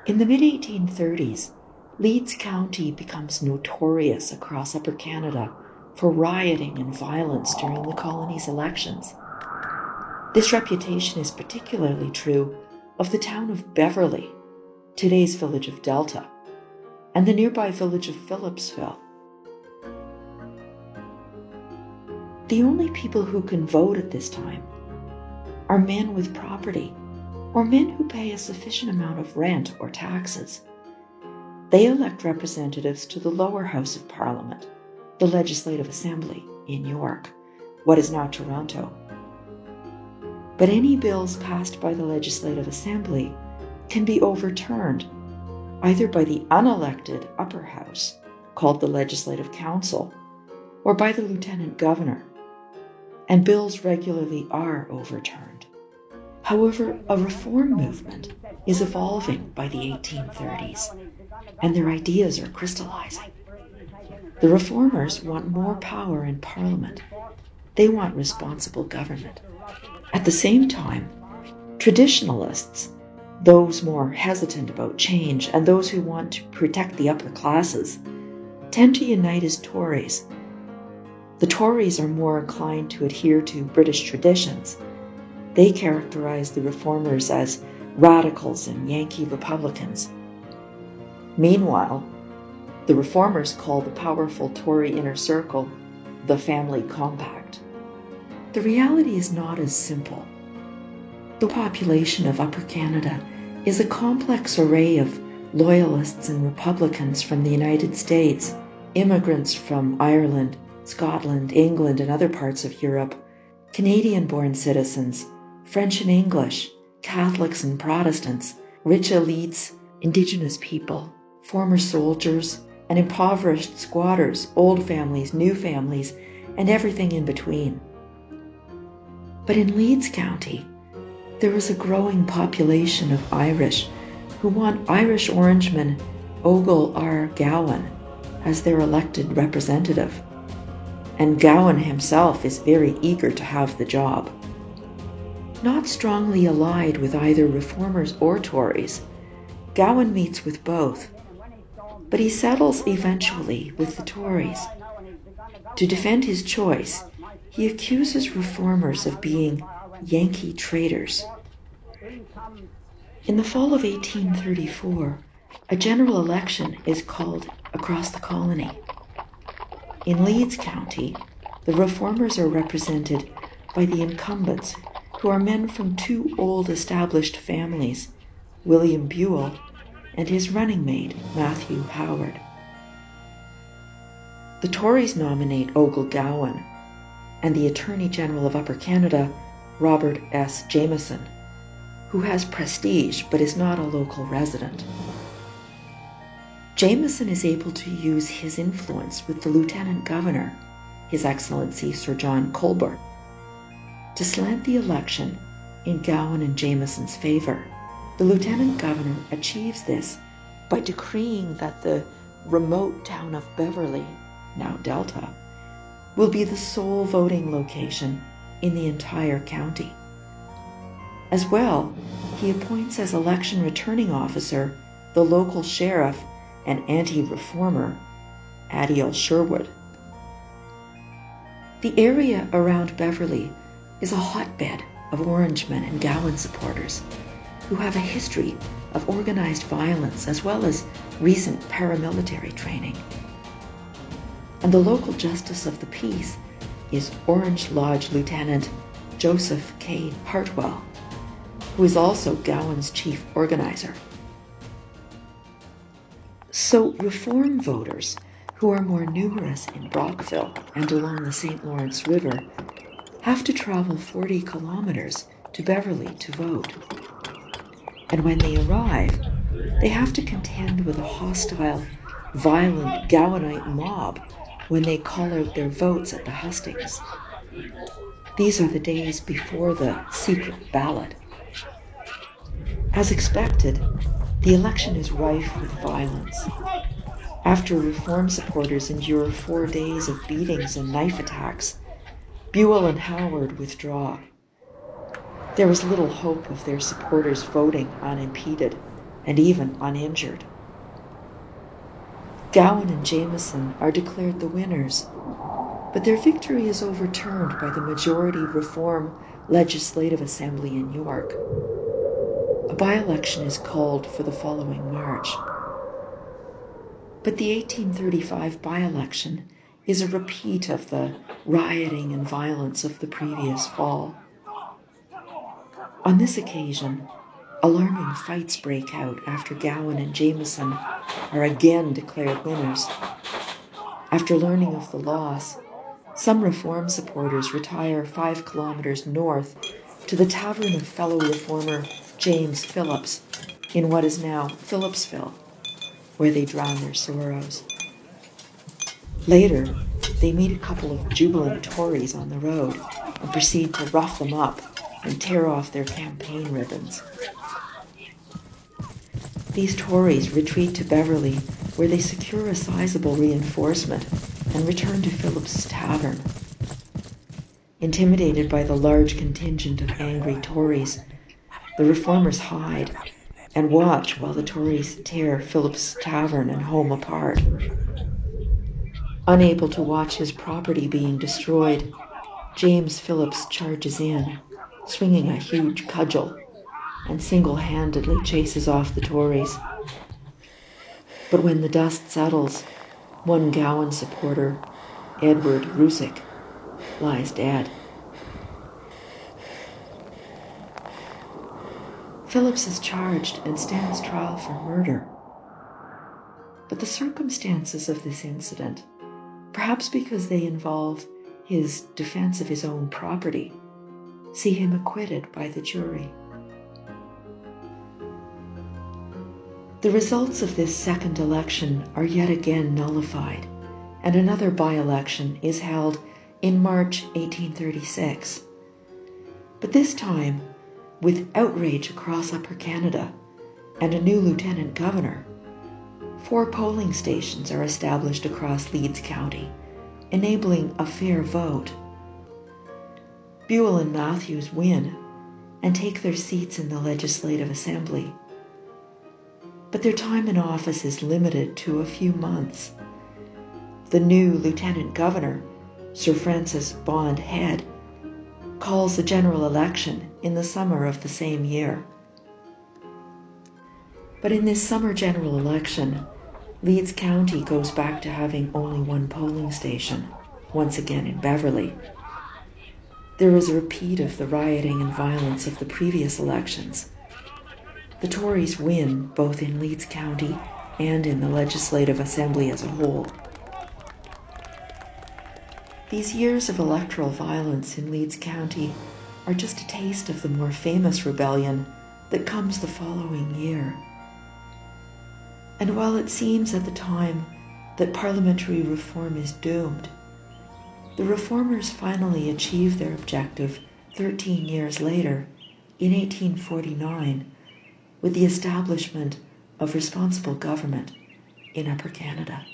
In the mid-1830s, Leeds County becomes notorious across Upper Canada for rioting and violence during the colony's elections. This reputation is particularly true of the town of Beverley, today's village of Delta, and the nearby village of Philipsville. The only people who can vote at this time are men with property or men who pay a sufficient amount of rent or taxes. They elect representatives to the lower house of Parliament, the Legislative Assembly in York, what is now Toronto. But any bills passed by the Legislative Assembly can be overturned either by the unelected upper house, called the Legislative Council, or by the Lieutenant Governor, and bills regularly are overturned. However, a reform movement is evolving by the 1830s, and their ideas are crystallizing. The reformers want more power in Parliament. They want responsible government. At the same time, traditionalists, those more hesitant about change and those who want to protect the upper classes, tend to unite as Tories. The Tories are more inclined to adhere to British traditions. They characterize the reformers as radicals and Yankee Republicans. Meanwhile, the reformers call the powerful Tory inner circle the family compact. The reality is not as simple. The population of Upper Canada is a complex array of loyalists and Republicans from the United States, immigrants from Ireland, Scotland, England, and other parts of Europe, Canadian-born citizens, French and English, Catholics and Protestants, rich elites, Indigenous people, former soldiers, and impoverished squatters, old families, new families, and everything in between. But in Leeds County, there is a growing population of Irish who want Irish Orangeman Ogle R. Gowan as their elected representative. And Gowan himself is very eager to have the job. Not strongly allied with either reformers or Tories, Gowan meets with both, but he settles eventually with the Tories. To defend his choice, he accuses reformers of being Yankee traitors. In the fall of 1834, a general election is called across the colony. In Leeds County, the reformers are represented by the incumbents, who are men from two old established families, William Buell and his running mate, Matthew Howard. The Tories nominate Ogle Gowan and the Attorney General of Upper Canada, Robert S. Jameson, who has prestige but is not a local resident. Jameson is able to use his influence with the Lieutenant Governor, His Excellency Sir John Colborne, to slant the election in Gowan and Jameson's favor. The Lieutenant Governor achieves this by decreeing that the remote town of Beverley, now Delta, will be the sole voting location in the entire county. As well, he appoints as election returning officer the local sheriff and anti-reformer, Adiel Sherwood. The area around Beverley is a hotbed of Orangemen and Gowan supporters who have a history of organized violence as well as recent paramilitary training. And the local justice of the peace is Orange Lodge Lieutenant Joseph K. Hartwell, who is also Gowan's chief organizer. So reform voters, who are more numerous in Brockville and along the St. Lawrence River, have to travel 40 kilometers to Beverley to vote. And when they arrive, they have to contend with a hostile, violent Gowanite mob when they call out their votes at the hustings. These are the days before the secret ballot. As expected, the election is rife with violence. After reform supporters endure 4 days of beatings and knife attacks, Buell and Howard withdraw. There was little hope of their supporters voting unimpeded. and even uninjured. Gowan and Jameson are declared the winners, but their victory is overturned by the majority Reform Legislative Assembly in York. A by-election is called for the following March. But the 1835 by-election is a repeat of the rioting and violence of the previous fall. On this occasion, alarming fights break out after Gowan and Jameson are again declared winners. After learning of the loss, some Reform supporters retire 5 kilometers north to the tavern of fellow Reformer James Phillips in what is now Philipsville, where they drown their sorrows. Later, they meet a couple of jubilant Tories on the road and proceed to rough them up and tear off their campaign ribbons. These Tories retreat to Beverley, where they secure a sizable reinforcement and return to Phillips' tavern. Intimidated by the large contingent of angry Tories, the Reformers hide and watch while the Tories tear Phillips' tavern and home apart. Unable to watch his property being destroyed, James Phillips charges in, swinging a huge cudgel, and single-handedly chases off the Tories. But when the dust settles, one Gowan supporter, Edward Rusick, lies dead. Phillips is charged and stands trial for murder. But the circumstances of this incident, perhaps because they involve his defense of his own property, see him acquitted by the jury. The results of this second election are yet again nullified, and another by-election is held in March 1836. But this time, with outrage across Upper Canada and a new lieutenant governor, 4 polling stations are established across Leeds County, enabling a fair vote. Buell and Matthews win and take their seats in the Legislative Assembly. But their time in office is limited to a few months. The new lieutenant governor, Sir Francis Bond Head, calls a general election in the summer of the same year. But in this summer general election, Leeds County goes back to having only 1 polling station, once again in Beverley. There is a repeat of the rioting and violence of the previous elections. The Tories win both in Leeds County and in the Legislative Assembly as a whole. These years of electoral violence in Leeds County are just a taste of the more famous rebellion that comes the following year. And while it seems at the time that parliamentary reform is doomed, the Reformers finally achieve their objective 13 years later, in 1849, with the establishment of responsible government in Upper Canada.